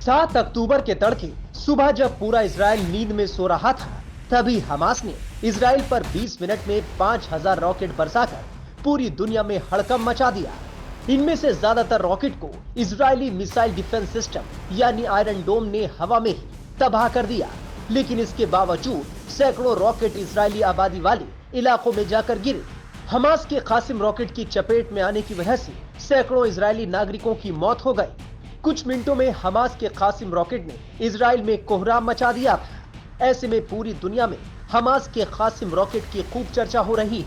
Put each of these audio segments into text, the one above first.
7 अक्टूबर के तड़के सुबह जब पूरा इजराइल नींद में सो रहा था, तभी हमास ने इजराइल पर 20 मिनट में 5000 रॉकेट बरसाकर पूरी दुनिया में हड़कंप मचा दिया। इनमें से ज्यादातर रॉकेट को इजरायली मिसाइल डिफेंस सिस्टम यानी आयरन डोम ने हवा में ही तबाह कर दिया, लेकिन इसके बावजूद सैकड़ों रॉकेट इजरायली आबादी वाले इलाकों में जाकर गिरे। हमास के कासिम रॉकेट की चपेट में आने की वजह से सैकड़ों इजरायली नागरिकों की मौत हो गई। कुछ मिनटों में हमास के कासिम रॉकेट ने इजराइल में कोहराम मचा दिया था। ऐसे में पूरी दुनिया में हमास के कासिम रॉकेट की खूब चर्चा हो रही है।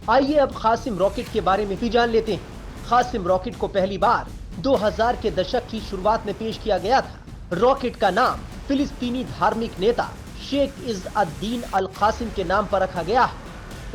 आइए अब कासिम रॉकेट के बारे में भी जान लेते हैं। कासिम रॉकेट को पहली बार 2000 के दशक की शुरुआत में पेश किया गया था। रॉकेट का नाम फिलिस्तीनी धार्मिक नेता शेख इज़-अद-दीन अल कासिम के नाम पर रखा गया है।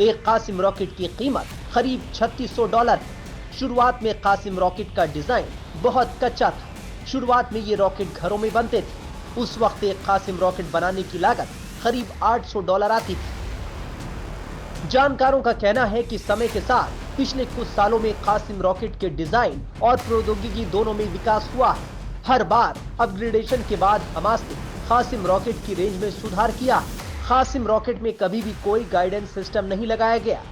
एक कासिम रॉकेट की कीमत करीब $3600 है। शुरुआत में कासिम रॉकेट का डिजाइन बहुत कच्चा था। शुरुआत में ये रॉकेट घरों में बनते थे। उस वक्त एक कासिम रॉकेट बनाने की लागत करीब $800 आती थी। जानकारों का कहना है कि समय के साथ पिछले कुछ सालों में कासिम रॉकेट के डिजाइन और प्रौद्योगिकी दोनों में विकास हुआ है। हर बार अपग्रेडेशन के बाद हमास ने कासिम रॉकेट की रेंज में सुधार किया। कासिम रॉकेट में कभी भी कोई गाइडेंस सिस्टम नहीं लगाया गया।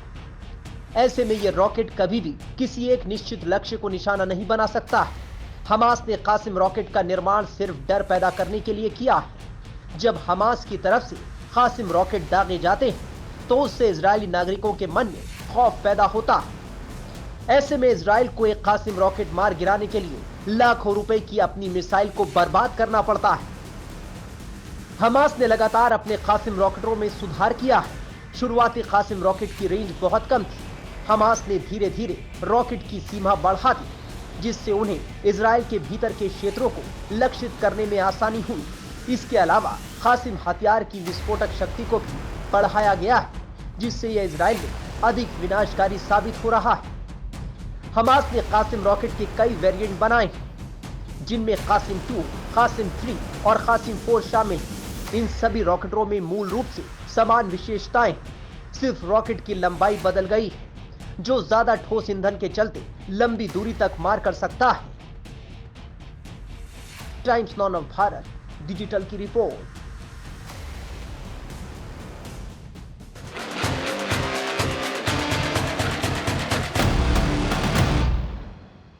ऐसे में यह रॉकेट कभी भी किसी एक निश्चित लक्ष्य को निशाना नहीं बना सकता है। हमास ने कासिम रॉकेट का निर्माण सिर्फ डर पैदा करने के लिए किया है। जब हमास की तरफ से कासिम रॉकेट दागे जाते हैं तो उससे इजरायली नागरिकों के मन में खौफ पैदा होता है। ऐसे में इजराइल को एक कासिम रॉकेट मार गिराने के लिए लाखों रुपए की अपनी मिसाइल को बर्बाद करना पड़ता है। हमास ने लगातार अपने कासिम रॉकेटों में सुधार किया है। शुरुआती कासिम रॉकेट की रेंज बहुत कम थी। हमास ने धीरे धीरे रॉकेट की सीमा बढ़ा दी, जिससे उन्हें इजराइल के भीतर के क्षेत्रों को लक्षित करने में आसानी हुई। इसके अलावा कासिम हथियार की विस्फोटक शक्ति को भी बढ़ाया गया है, जिससे यह इजराइल में अधिक विनाशकारी साबित हो रहा है। हमास ने कासिम रॉकेट के कई वेरिएंट बनाए हैं, जिनमें कासिम 2, कासिम 3 और कासिम 4 शामिल हैं। इन सभी रॉकेटों में मूल रूप से समान विशेषताएं हैं। सिर्फ रॉकेट की लंबाई बदल गई है, जो ज्यादा ठोस ईंधन के चलते लंबी दूरी तक मार कर सकता है। Times now of Bharat digital की रिपोर्ट।